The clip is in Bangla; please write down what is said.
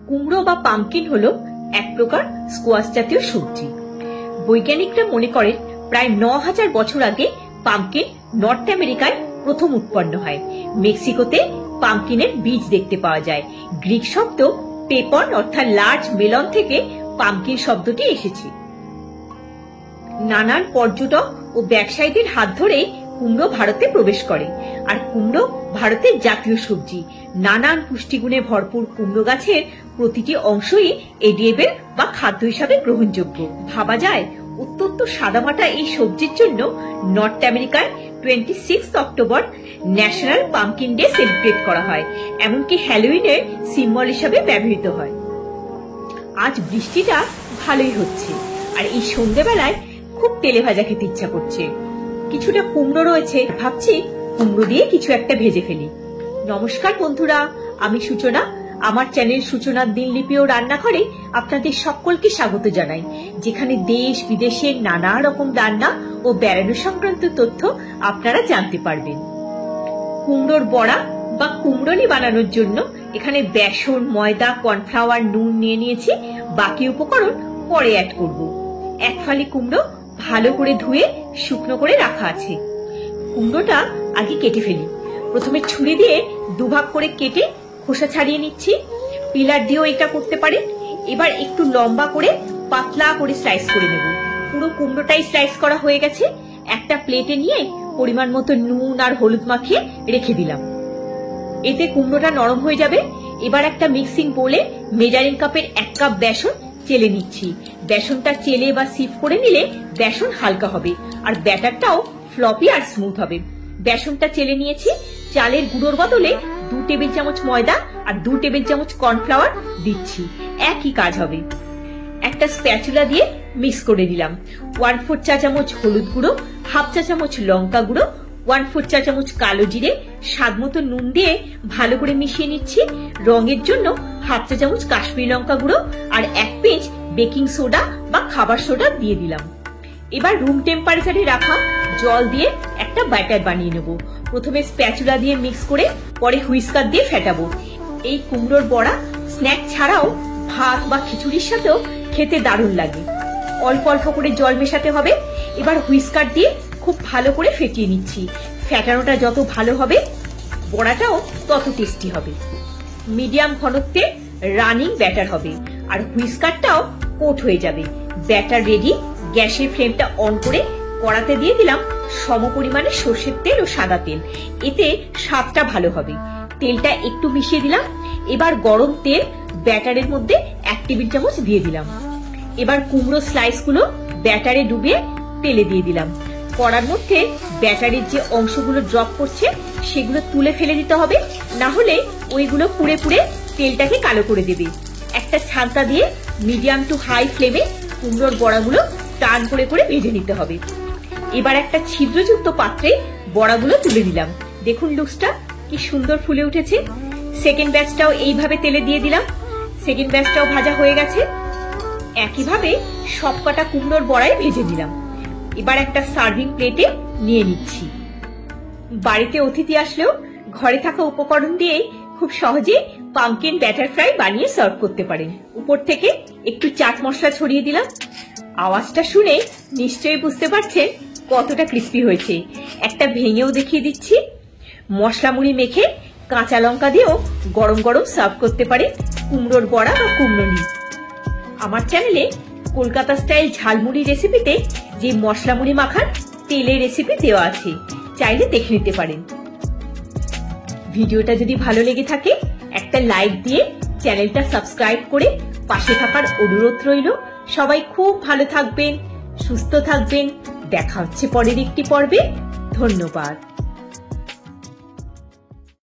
কুমড়ো বা পামকিন হলো এক প্রকার স্কোয়াশ জাতীয় সবজি। বৈজ্ঞানিকরা মনে করেন প্রায় ৯,০০০ বছর আগে পামকিন নর্থ আমেরিকায় প্রথম উৎপন্ন হয়। মেক্সিকোতে পামকিনের বীজ দেখতে পাওয়া যায়। গ্রিক শব্দ পেপন অর্থাৎ লার্জ মেলন থেকে পামকিন শব্দটি এসেছে। নানান পর্যটক ও ব্যবসায়ীদের হাত ধরে কুমড়ো ভারতে প্রবেশ করে। আর কুমড়ো ভারতের জাতীয় সবজি। নানান পুষ্টিগুণে ভরপুর কুমড়ো গাছের প্রতিটি অংশই এডিয়েবল বা খাদ্য হিসাবে গ্রহণযোগ্য। ভাবা যায় অত্যন্ত সাদামাটা এই সবজির জন্য নর্থ আমেরিকায় 26 October national pumpkin day celebrate করা হয়। এমনকি হ্যালোউইনের সিম্বল হিসাবে ব্যবহৃত হয়। আজ বৃষ্টিটা ভালোই হচ্ছে, আর এই সন্ধ্যেবেলায় খুব তেলে ভাজা খেতে ইচ্ছা করছে। কিছুটা কুমড়ো রয়েছে, ভাবছি কুমড়ো দিয়ে কিছু একটা ভেজে ফেলি। নমস্কার বন্ধুরা, আমি সূচনা। আমার চ্যানেল সূচনার দিনলিপি ও রান্নাঘরে আপনাদের সকলকে স্বাগত জানাই, যেখানে দেশ বিদেশের নানা রকম রান্না ও বেড়ানো সংক্রান্ত তথ্য আপনারা জানতে পারবেন। কুমড়োর বড়া বা কুমড়োনি বানানোর জন্য এখানে বেসন, ময়দা, কর্নফ্লাওয়ার, নুন নিয়ে নিয়েছি। বাকি উপকরণ পরে অ্যাড করব। এক ফালি কুমড়ো ভালো করে ধুয়ে শুকনো করে রাখা আছে। কুমড়োটা আগে কেটে ফেলি। প্রথমে ছুরি দিয়ে দুভাগ করে কেটে খোসা ছাড়িয়ে নিচ্ছি। পিলার দিয়েও এটা করতে পারেন। এবার একটু লম্বা করে পাতলা করে স্লাইস করে নেব। পুরো কুমড়োটাই স্লাইস করা হয়ে গেছে। একটা প্লেটে নিয়ে পরিমাণ মতো নুন আর হলুদ মাখিয়ে রেখে দিলাম। এতে কুমড়োটা নরম হয়ে যাবে। এবার একটা মিক্সিং বোলে মেজারিং কাপের 1 কাপ বেসন চেলে নিচ্ছি। বেসনটা চেলে বা সিফ করে নিলে বেসন হালকা হবে আর ব্যাটারটাও ফ্লপি আর স্মুথ হবে। বেসনটা চেলে নিয়েছি। চালের গুঁড়োর বদলে 2 টেবিল চামচ ময়দা আর 2 টেবিল চামচ কর্নফ্লাওয়ার দিচ্ছি। একই কাজ হবে। একটা স্প্যাচুলা দিয়ে মিক্স করে দিলাম। 1/4 চা চামচ হলুদ গুঁড়ো, 1/2 চা চামচ লঙ্কা গুঁড়ো, 1/4 চা চামচ কালো জিরে, স্বাদ মতো নুন দিয়ে ভালো করে মিশিয়ে নিচ্ছি। রঙের জন্য 1/2 চা চামচ কাশ্মীরি লঙ্কা গুঁড়ো আর 1 পিঞ্চ বেকিং সোডা বা খাবার সোডা দিয়ে দিলাম। এবার রুম টেম্পারেচারে রাখা জল দিয়ে একটা ব্যাটার বানিয়ে নেব। প্রথমে স্প্যাচুলা দিয়ে মিক্স করে পরে হুইস্কার দিয়ে ফেটাবো। এই কুমড়োর বড়া স্ন্যাক ছাড়াও ভাত বা খিচুড়ির সাথেও খেতে দারুণ লাগে। অল্প অল্প করে জল মেশাতে হবে। এবার হুইস্কার দিয়ে খুব ভালো করে ফেটিয়ে নিচ্ছি। ফেটানোটা যত ভালো হবে বড়াটাও তত টেস্টি হবে। মিডিয়াম ঘনত্বে রানিং ব্যাটার হবে আর হুইস্কারটাও কোট হয়ে যাবে। Batter ready. গ্যাসের ফ্লেমটা অন করে কড়াতে দিয়ে দিলাম সম পরিমাণে সর্ষের তেল ও সাদা তেল। এতে স্বাদটা ভালো হবে। তেলটা একটু মিশিয়ে দিলাম। এবার গরম তেল ব্যাটারের মধ্যে 1 টেবিল চামচ দিয়ে দিলাম। এবার কুমড়ো স্লাইসগুলো ব্যাটারে ডুবিয়ে তেলে দিয়ে দিলাম। কড়ার মধ্যে ব্যাটারের যে অংশগুলো ড্রপ করছে সেগুলো তুলে ফেলে দিতে হবে, না হলে ওইগুলো পুড়ে পুড়ে তেলটাকে কালো করে দেবে। একটা ছাঁকা দিয়ে মিডিয়াম টু হাই ফ্লেমে কুমড়োর বড়াগুলো টান করে করে ভেজে নিতে হবে। এবার একটা ছিদ্রযুক্ত পাত্রে বড়াগুলো তুলে দিলাম। দেখুন লুকসটা কি সুন্দর ফুলে উঠেছে। সেকেন্ড ব্যাচটাও এইভাবে তেলে দিয়ে দিলাম। সেকেন্ড ব্যাচটাও ভাজা হয়ে গেছে। একইভাবে সবকটা কুমড়োর বড়াই ভেজে দিলাম। এবার একটা সার্ভিং প্লেটে নিয়ে নিচ্ছি। বাড়িতে অতিথি আসলেও ঘরে থাকা উপকরণ দিয়ে খুব সহজে পামকিন ব্যাটার ফ্রাই বানিয়ে সার্ভ করতে পারেন। উপর থেকে একটু চাট মশলা ছড়িয়ে দিলাম। আওয়াজটা শুনে নিশ্চয়ই বুঝতে পারছেন কতটা ক্রিস্পি হয়েছে। একটা ভেঙেও দেখিয়ে দিচ্ছি। মশলা মুড়ি মেখে কাঁচা লঙ্কা দিয়েও গরম গরম সার্ভ করতে পারে কুমড়োর বড়া বা কুমড়োনি। আমার চ্যানেলে কলকাতা স্টাইল ঝালমুড়ি রেসিপিতে যে মশলা মুড়ি মাখার তেলের রেসিপি দেওয়া আছে, চাইলে দেখে নিতে পারেন। ভিডিওটা যদি ভালো লেগে থাকে একটা লাইক দিয়ে চ্যানেলটা সাবস্ক্রাইব করে পাশে থাকার অনুরোধ রইল। সবাই খুব ভালো থাকবেন, সুস্থ থাকবেন। দেখা হচ্ছে পরের একটি পর্বে। ধন্যবাদ।